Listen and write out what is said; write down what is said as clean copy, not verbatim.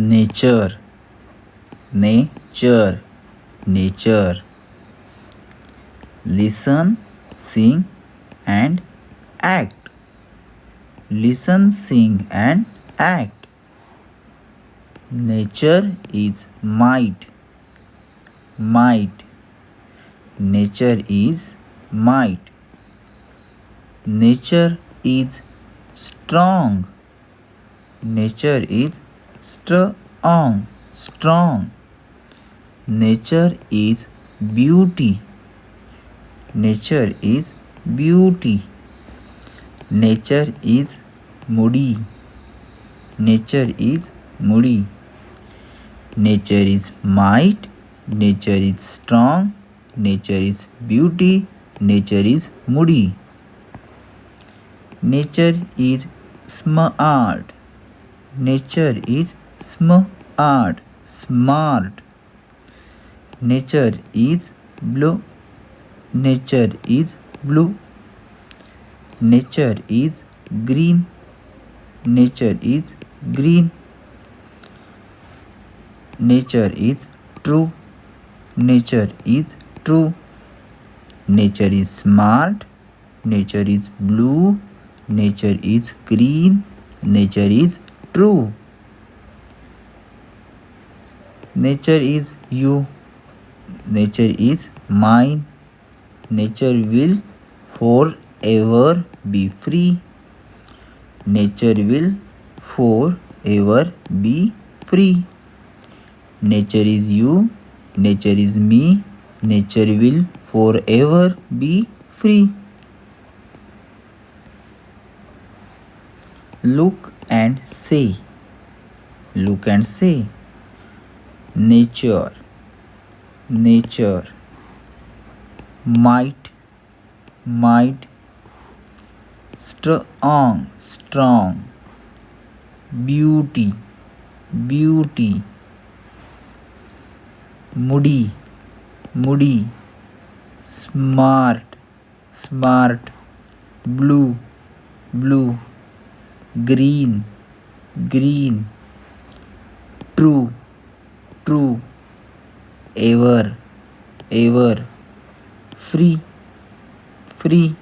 nature, nature, nature. Listen, sing, and act. Listen, sing, and act. Nature is might, might. Nature is might. Nature is strong. Nature is strong, strong. Nature is beauty. Nature is beauty. Nature is moody. Nature is moody. Nature is might. Nature is strong. Nature is beauty. Nature is moody. Nature is smart. Nature is smart, smart. Nature is blue. Nature is blue. Nature is green. Nature is green. Nature is true. Nature is true. Nature is smart. Nature is blue. Nature is green. Nature is true. Nature is you. Nature is mine. Nature will forever be free. Nature will forever be free. Nature is you. Nature is me. Nature will forever be free. Look and say. Look and say. Nature, nature. Might, might. Strong, strong. Beauty, beauty. Moody, moody. Smart, smart. Blue, blue. Green, green. True, true. Ever, ever. Free, free.